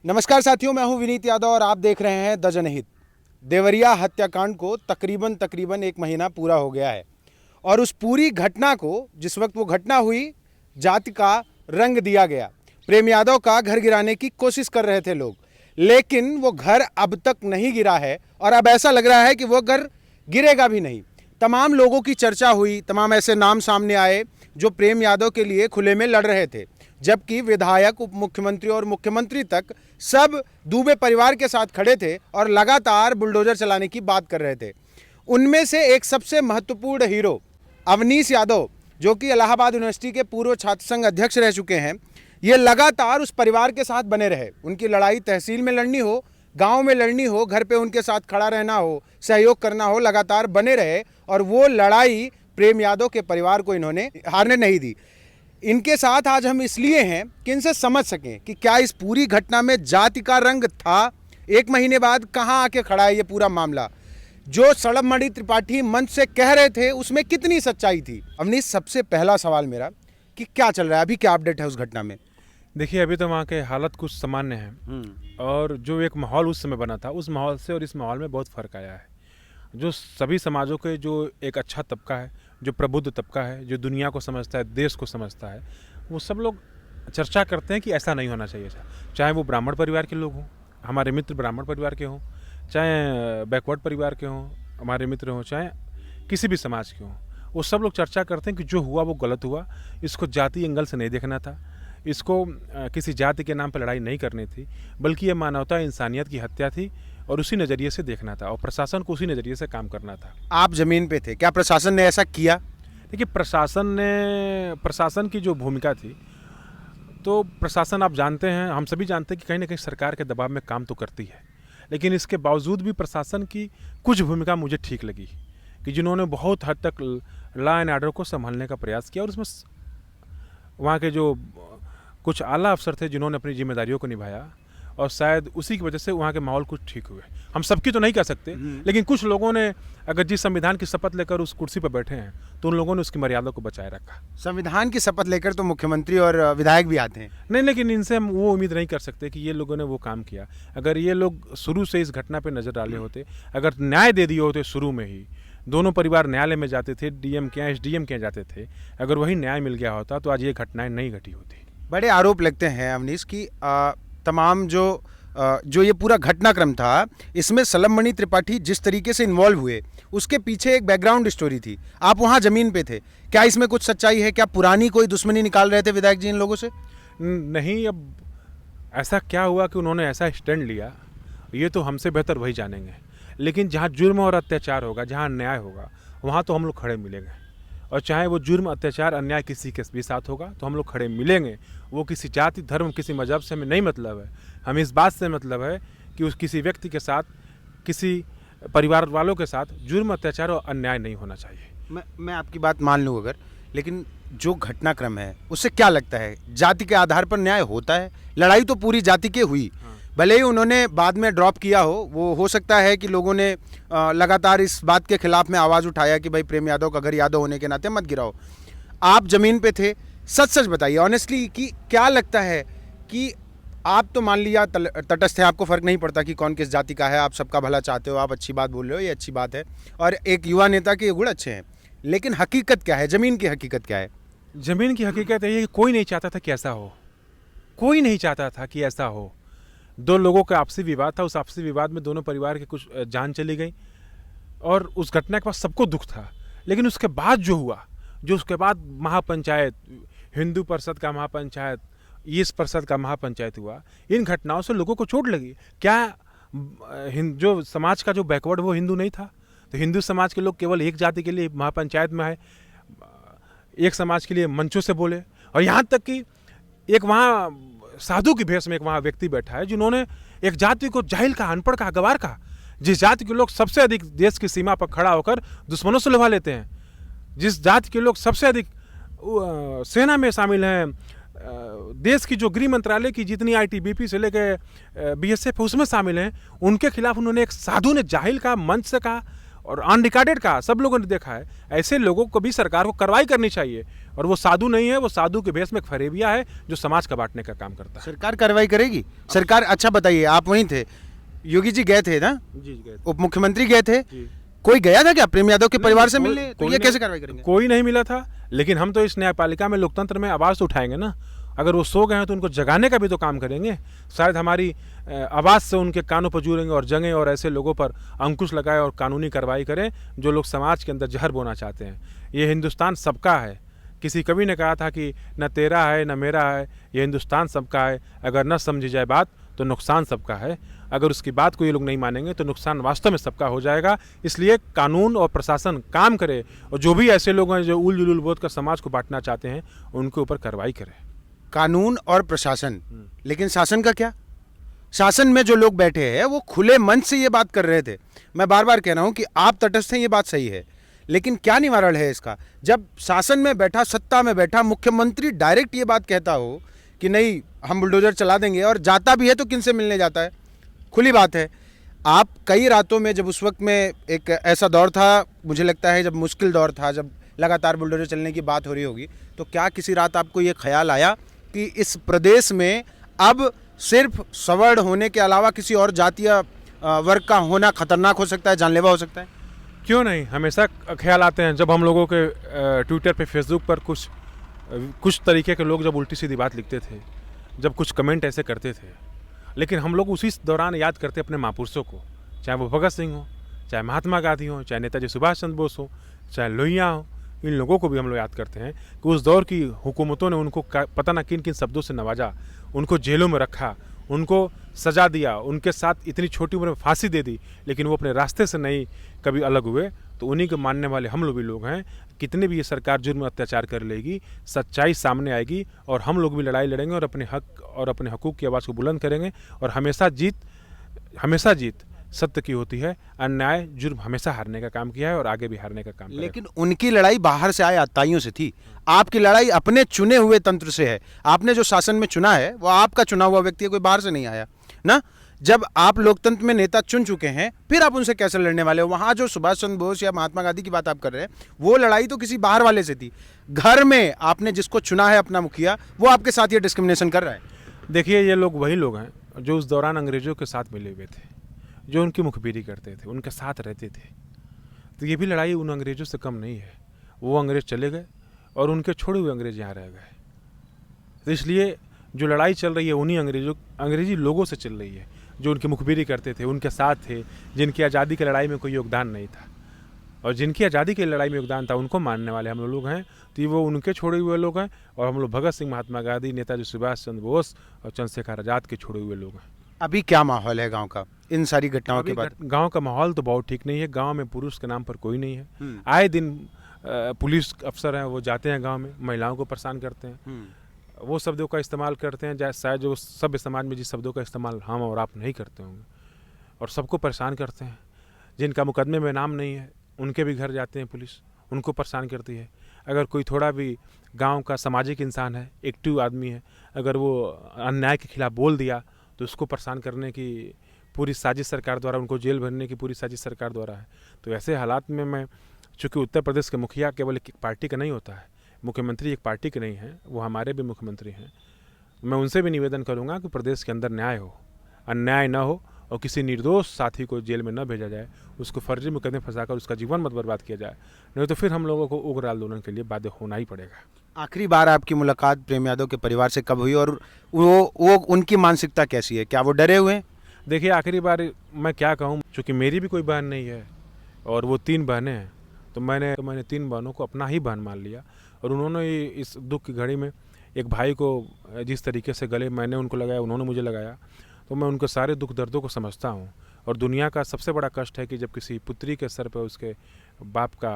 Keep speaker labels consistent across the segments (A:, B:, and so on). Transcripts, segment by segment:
A: नमस्कार साथियों, मैं हूं विनीत यादव और आप देख रहे हैं द जनहित। देवरिया हत्याकांड को तकरीबन एक महीना पूरा हो गया है और उस पूरी घटना को, जिस वक्त वो घटना हुई, जाति का रंग दिया गया। प्रेम यादव का घर गिराने की कोशिश कर रहे थे लोग, लेकिन वो घर अब तक नहीं गिरा है और अब ऐसा लग रहा है कि वो घर गिरेगा भी नहीं। तमाम लोगों की चर्चा हुई, तमाम ऐसे नाम सामने आए जो प्रेम यादव के लिए खुले में लड़ रहे थे, जबकि विधायक, उप मुख्यमंत्री और मुख्यमंत्री तक सब दुबे परिवार के साथ खड़े थे और लगातार बुलडोजर चलाने की बात कर रहे थे। उनमें से एक सबसे महत्वपूर्ण हीरो अवनीश यादव, जो कि इलाहाबाद यूनिवर्सिटी के पूर्व छात्र संघ अध्यक्ष रह चुके हैं, ये लगातार उस परिवार के साथ बने रहे। उनकी लड़ाई तहसील में लड़नी हो, गांव में लड़नी हो, घर पे उनके साथ खड़ा रहना हो, सहयोग करना हो, लगातार बने रहे और वो लड़ाई प्रेम यादव के परिवार को इन्होंने हारने नहीं दी। इनके साथ आज हम इसलिए हैं कि इनसे समझ सकें कि क्या इस पूरी घटना में जाति का रंग था। एक महीने बाद कहां आके खड़ा है ये पूरा मामला। जो सड़भमणि त्रिपाठी मंच से कह रहे थे उसमें कितनी सच्चाई थी। अवनीश, सबसे पहला सवाल मेरा कि क्या चल रहा है अभी, क्या अपडेट है उस घटना में?
B: देखिए, अभी तो वहाँ के हालत कुछ सामान्य है और जो एक माहौल उस समय बना था, उस माहौल से और इस माहौल में बहुत फ़र्क आया है। जो सभी समाजों के जो एक अच्छा तबका है, जो प्रबुद्ध तबका है, जो दुनिया को समझता है, देश को समझता है, वो सब लोग चर्चा करते हैं कि ऐसा नहीं होना चाहिए था। चाहे वो ब्राह्मण परिवार के लोग हों, हमारे मित्र ब्राह्मण परिवार के हों, चाहे बैकवर्ड परिवार के हों, हमारे मित्र हों, चाहे किसी भी समाज के हों, वो सब लोग चर्चा करते हैं कि जो हुआ वो गलत हुआ। इसको जाति एंगल से नहीं देखना था, इसको किसी जाति के नाम पर लड़ाई नहीं करनी थी, बल्कि ये मानवता, इंसानियत की हत्या थी और उसी नज़रिए से देखना था और प्रशासन को उसी नज़रिए से काम करना था।
A: आप जमीन पे थे, क्या प्रशासन ने ऐसा किया?
B: देखिए, प्रशासन की जो भूमिका थी, तो प्रशासन, आप जानते हैं, हम सभी जानते हैं कि कहीं ना कहीं सरकार के दबाव में काम तो करती है, लेकिन इसके बावजूद भी प्रशासन की कुछ भूमिका मुझे ठीक लगी कि जिन्होंने बहुत हद तक लॉ एंड ऑर्डर को संभालने का प्रयास किया और उसमें वहाँ के जो कुछ आला अफसर थे जिन्होंने अपनी जिम्मेदारियों को निभाया और शायद उसी की वजह से वहाँ के माहौल कुछ ठीक हुए। हम सबकी तो नहीं कह सकते, लेकिन कुछ लोगों ने, अगर जिस संविधान की शपथ लेकर उस कुर्सी पर बैठे हैं, तो उन लोगों ने उसकी मर्यादा को बचाए रखा।
A: संविधान की शपथ लेकर तो मुख्यमंत्री और विधायक भी आते हैं।
B: नहीं, लेकिन इनसे हम वो उम्मीद नहीं कर सकते कि ये लोगों ने वो काम किया। अगर ये लोग शुरू से इस घटना पर नज़र डाले होते, अगर न्याय दे दिए होते शुरू में ही, दोनों परिवार न्यायालय में जाते थे, डीएम के यहाँ, एसडीएम के यहाँ जाते थे, अगर वही न्याय मिल गया होता तो आज ये घटनाएं नहीं घटी होती।
A: बड़े आरोप लगते हैं अवनीश की तमाम जो ये पूरा घटनाक्रम था, इसमें सलभमणि त्रिपाठी जिस तरीके से इन्वॉल्व हुए, उसके पीछे एक बैकग्राउंड स्टोरी थी। आप वहाँ जमीन पे थे, क्या इसमें कुछ सच्चाई है? क्या पुरानी कोई दुश्मनी निकाल रहे थे विधायक जी इन लोगों से?
B: नहीं, अब ऐसा क्या हुआ कि उन्होंने ऐसा स्टैंड लिया, ये तो हमसे बेहतर वही जानेंगे। लेकिन जहाँ जुर्म और अत्याचार होगा, जहाँ अन्याय होगा, वहाँ तो हम लोग खड़े मिलेंगे। और चाहे वो जुर्म, अत्याचार, अन्याय किसी के भी साथ होगा तो हम लोग खड़े मिलेंगे। वो किसी जाति, धर्म, किसी मजहब से हमें नहीं मतलब है। हमें इस बात से मतलब है कि उस किसी व्यक्ति के साथ, किसी परिवार वालों के साथ जुर्म, अत्याचार और अन्याय नहीं होना चाहिए।
A: मैं आपकी बात मान लूँ अगर, लेकिन जो घटनाक्रम है उससे क्या लगता है, जाति के आधार पर न्याय होता है? लड़ाई तो पूरी जाति की हुई, भले ही उन्होंने बाद में ड्रॉप किया हो सकता है कि लोगों ने लगातार इस बात के खिलाफ में आवाज़ उठाया कि भाई प्रेम यादव का घर यादव होने के नाते मत गिराओ। आप जमीन पे थे, सच सच बताइए ऑनेस्टली कि क्या लगता है कि आप तो मान लिया तटस्थ है, आपको फ़र्क नहीं पड़ता कि कौन किस जाति का है, आप सबका भला चाहते हो, आप अच्छी बात बोल रहे हो, ये अच्छी बात है और एक युवा नेता के ये गुण अच्छे हैं, लेकिन हकीकत क्या है, ज़मीन की हकीकत क्या है?
B: ज़मीन की हकीकत ये है कि कोई नहीं चाहता था कि ऐसा हो, कोई नहीं चाहता था कि ऐसा हो। दो लोगों का आपसी विवाद था, उस आपसी विवाद में दोनों परिवार की कुछ जान चली गई और उस घटना के बाद सबको दुख था। लेकिन उसके बाद जो हुआ, जो उसके बाद महापंचायत, हिंदू परिषद का महापंचायत, ईस्ट परिषद का महापंचायत हुआ, इन घटनाओं से लोगों को चोट लगी। क्या जो समाज का जो बैकवर्ड वो हिंदू नहीं था? तो हिंदू समाज के लोग केवल एक जाति के लिए महापंचायत में आए, एक समाज के लिए मंचों से बोले और यहाँ तक कि एक वहाँ साधु की भेष में एक वहाँ व्यक्ति बैठा है जिन्होंने एक जाति को जाहिल कहा, अनपढ़ कहा, गवार कहा। जिस जाति के लोग सबसे अधिक देश की सीमा पर खड़ा होकर दुश्मनों से लड़वा लेते हैं, जिस जाति के लोग सबसे अधिक सेना में शामिल हैं, देश की जो गृह मंत्रालय की जितनी आईटीबीपी से लेकर बीएसएफ उसमें शामिल हैं, उनके खिलाफ उन्होंने, एक साधु ने जाहिल कहा, मंच से कहा और अनरिकॉर्डेड कहा, सब लोगों ने देखा है। ऐसे लोगों को भी सरकार को कार्रवाई करनी चाहिए। और वो साधु नहीं है, वो साधु के भेष में एक फरेबिया है जो समाज का बांटने का काम करता है।
A: सरकार कार्रवाई करेगी? सरकार, अच्छा बताइए, आप वहीं थे, योगी जी गए थे ना,
B: जी गए थे।
A: उप मुख्यमंत्री गए थे,
B: जी।
A: कोई गया था क्या प्रेम यादव के परिवार से
B: कोई-
A: मिलने? तो
B: कोई
A: ये
B: नहीं-
A: कैसे कार्रवाई करेंगे?
B: कोई नहीं मिला था। लेकिन हम तो इस न्यायपालिका में, लोकतंत्र में आवाज़ तो उठाएंगे ना। अगर वो सो गए हैं तो उनको जगाने का भी तो काम करेंगे। शायद हमारी आवाज़ से उनके कानों पर जूरेंगे और जगें और ऐसे लोगों पर अंकुश लगाए और कानूनी कार्रवाई करें जो लोग समाज के अंदर जहर बोना चाहते हैं। ये हिंदुस्तान सबका है। किसी कवि ने कहा था कि न तेरा है न मेरा है, ये हिंदुस्तान सबका है। अगर न समझी जाए बात तो नुकसान सबका है। अगर उसकी बात को ये लोग नहीं मानेंगे तो नुकसान वास्तव में सबका हो जाएगा। इसलिए कानून और प्रशासन काम करे और जो भी ऐसे लोग हैं जो उल जुलूल बोध कर समाज को बांटना चाहते हैं उनके ऊपर कार्रवाई करें।
A: कानून और प्रशासन, लेकिन शासन का क्या? शासन में जो लोग बैठे हैं वो खुले मन से ये बात कर रहे थे। मैं बार बार कह रहा हूं कि आप तटस्थ हैं, ये बात सही है, लेकिन क्या निवारण है इसका? जब शासन में बैठा, सत्ता में बैठा मुख्यमंत्री डायरेक्ट ये बात कहता हो कि नहीं हम बुलडोजर चला देंगे, और जाता भी है तो किन से मिलने जाता है? खुली बात है। आप कई रातों में, जब उस वक्त में एक ऐसा दौर था, मुझे लगता है जब मुश्किल दौर था, जब लगातार बुलडोजर चलने की बात हो रही होगी, तो क्या किसी रात आपको ये ख्याल आया कि इस प्रदेश में अब सिर्फ सवर्ण होने के अलावा किसी और जातीय वर्ग का होना खतरनाक हो सकता है, जानलेवा हो सकता है?
B: क्यों नहीं, हमेशा ख्याल आते हैं। जब हम लोगों के ट्विटर पे, फेसबुक पर कुछ तरीके के लोग जब उल्टी सीधी बात लिखते थे, जब कुछ कमेंट ऐसे करते थे, लेकिन हम लोग उसी दौरान याद करते अपने महापुरुषों को, चाहे वो भगत सिंह हो, चाहे महात्मा गांधी हो, चाहे नेताजी सुभाष चंद्र बोस हो, चाहे लोहिया हो। इन लोगों को भी हम लोग याद करते हैं कि उस दौर की हुकूमतों ने उनको पता ना किन किन शब्दों से नवाजा, उनको जेलों में रखा, उनको सजा दिया, उनके साथ इतनी छोटी उम्र में फांसी दे दी, लेकिन वो अपने रास्ते से नहीं कभी अलग हुए। तो उन्हीं को मानने वाले हम लोग भी लोग हैं। कितने भी ये सरकार जुर्म अत्याचार कर लेगी, सच्चाई सामने आएगी और हम लोग भी लड़ाई लड़ेंगे और अपने हक और अपने हकूक़ की आवाज़ को बुलंद करेंगे। और हमेशा जीत सत्य की होती है। अन्याय जुर्म हमेशा हारने का काम किया है और आगे भी हारने का काम करेगा।
A: लेकिन उनकी लड़ाई बाहर से आए आताइयों से थी, आपकी लड़ाई अपने चुने हुए तंत्र से है। आपने जो शासन में चुना है वो आपका चुना हुआ व्यक्ति है, कोई बाहर से नहीं आया ना। जब आप लोकतंत्र में नेता चुन चुके हैं, फिर आप उनसे कैसे लड़ने वाले हो? वहाँ जो सुभाष चंद्र बोस या महात्मा गांधी की बात आप कर रहे हैं, वो लड़ाई तो किसी बाहर वाले से थी। घर में आपने जिसको चुना है अपना मुखिया, वो आपके साथ ये डिस्क्रिमिनेशन कर रहा है।
B: देखिए, ये लोग वही लोग हैं जो उस दौरान अंग्रेजों के साथ मिले हुए थे, जो उनकी मुखबिरी करते थे, उनके साथ रहते थे। तो ये भी लड़ाई उन अंग्रेजों से कम नहीं है। वो अंग्रेज चले गए और उनके छोड़े हुए अंग्रेज यहाँ रह गए। तो इसलिए जो लड़ाई चल रही है उन्हीं अंग्रेजी लोगों से चल रही है, जो उनकी मुखबिरी करते थे, उनके साथ थे, जिनकी आज़ादी की लड़ाई में कोई योगदान नहीं था। और जिनकी आज़ादी की लड़ाई में योगदान था उनको मानने वाले हम लोग हैं। तो वो उनके छोड़े हुए लोग हैं और हम लोग भगत सिंह, महात्मा गांधी, नेताजी सुभाष चंद्र बोस और चंद्रशेखर आज़ाद के छोड़े हुए लोग हैं।
A: अभी क्या माहौल है गांव का इन सारी घटनाओं के बाद?
B: गांव का माहौल तो बहुत ठीक नहीं है। गांव में पुरुष के नाम पर कोई नहीं है। आए दिन पुलिस अफसर हैं, वो जाते हैं गांव में, महिलाओं को परेशान करते हैं, वो शब्दों का इस्तेमाल करते हैं शायद जो सभ्य समाज में जिस शब्दों का इस्तेमाल हम और आप नहीं करते होंगे, और सबको परेशान करते हैं। जिनका मुकदमे में नाम नहीं है उनके भी घर जाते हैं पुलिस, उनको परेशान करती है। अगर कोई थोड़ा भी गांव का सामाजिक इंसान है, एक्टिव आदमी है, अगर वो अन्याय के खिलाफ बोल दिया तो उसको परेशान करने की पूरी साजिश सरकार द्वारा, उनको जेल भरने की पूरी साजिश सरकार द्वारा है। तो ऐसे हालात में मैं, चूँकि उत्तर प्रदेश के मुखिया केवल एक पार्टी का नहीं होता है, मुख्यमंत्री एक पार्टी के नहीं है, वो हमारे भी मुख्यमंत्री हैं। मैं उनसे भी निवेदन करूंगा कि प्रदेश के अंदर न्याय हो, अन्याय न हो और किसी निर्दोष साथी को जेल में न भेजा जाए, उसको फर्जी मुकदमे फंसाकर उसका जीवन मत बर्बाद किया जाए, नहीं तो फिर हम लोगों को उग्र आंदोलन के लिए बाध्य होना ही पड़ेगा।
A: आखिरी बार आपकी मुलाकात प्रेम यादव के परिवार से कब हुई और वो उनकी मानसिकता कैसी है? क्या वो डरे हुए हैं?
B: देखिए, आखिरी बार मैं क्या कहूँ, चूँकि मेरी भी कोई बहन नहीं है और वो 3 बहनें हैं, तो मैंने 3 बहनों को अपना ही बहन मान लिया। और उन्होंने इस दुख की घड़ी में एक भाई को जिस तरीके से गले मैंने उनको लगाया, उन्होंने मुझे लगाया, तो मैं उनके सारे दुख दर्दों को समझता हूँ। और दुनिया का सबसे बड़ा कष्ट है कि जब किसी पुत्री के सर पर उसके बाप का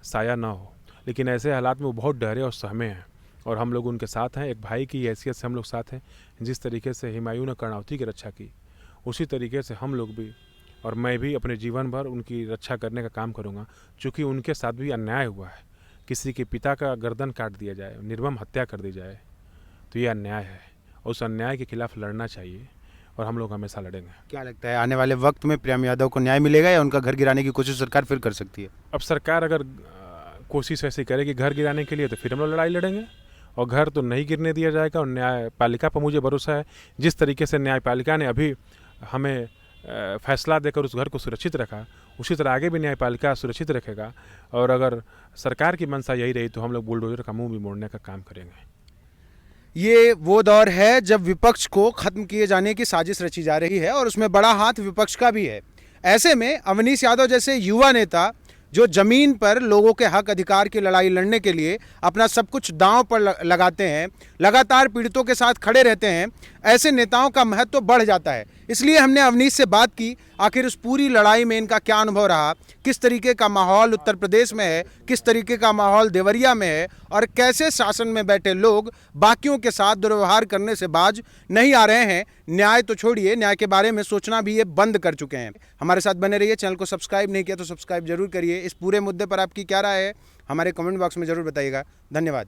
B: साया ना हो। लेकिन ऐसे हालात में वो बहुत डरे और सहमे हैं और हम लोग उनके साथ हैं। एक भाई की हैसियत से हम लोग साथ हैं। जिस तरीके से हुमायूं ने कर्णावती की रक्षा की, उसी तरीके से हम लोग भी और मैं भी अपने जीवन भर उनकी रक्षा करने का काम करूँगा। चूँकि उनके साथ भी अन्याय हुआ है, किसी के पिता का गर्दन काट दिया जाए, निर्मम हत्या कर दी जाए, तो ये अन्याय है और उस अन्याय के खिलाफ लड़ना चाहिए। और हम लोग हमेशा लड़ेंगे।
A: क्या लगता है आने वाले वक्त में प्रियम यादव को न्याय मिलेगा या उनका घर गिराने की कोशिश सरकार फिर कर सकती है?
B: अब सरकार अगर कोशिश ऐसी करेगी घर गिराने के लिए तो फिर हम लोग लड़ाई लड़ेंगे, और घर तो नहीं गिरने दिया जाएगा। और न्यायपालिका पर मुझे भरोसा है, जिस तरीके से न्यायपालिका ने अभी हमें फैसला देकर उस घर को सुरक्षित रखा, उसी तरह आगे भी न्यायपालिका सुरक्षित रखेगा। और अगर सरकार की मंशा यही रही तो हम लोग बुलडोजर का मुंह भी मोड़ने का काम करेंगे।
A: ये वो दौर है जब विपक्ष को खत्म किए जाने की साजिश रची जा रही है और उसमें बड़ा हाथ विपक्ष का भी है। ऐसे में अवनीश यादव जैसे युवा नेता जो जमीन पर लोगों के हक अधिकार की लड़ाई लड़ने के लिए अपना सब कुछ दांव पर लगाते हैं, लगातार पीड़ितों के साथ खड़े रहते हैं, ऐसे नेताओं का महत्व बढ़ जाता है। इसलिए हमने अवनीश से बात की, आखिर उस पूरी लड़ाई में इनका क्या अनुभव रहा, किस तरीके का माहौल उत्तर प्रदेश में है, किस तरीके का माहौल देवरिया में है, और कैसे शासन में बैठे लोग बाकियों के साथ दुर्व्यवहार करने से बाज नहीं आ रहे हैं। न्याय तो छोड़िए, न्याय के बारे में सोचना भी ये बंद कर चुके हैं। हमारे साथ बने रहिए, चैनल को सब्सक्राइब नहीं किया तो सब्सक्राइब जरूर करिए। इस पूरे मुद्दे पर आपकी क्या राय है हमारे कमेंट बॉक्स में जरूर बताइएगा। धन्यवाद।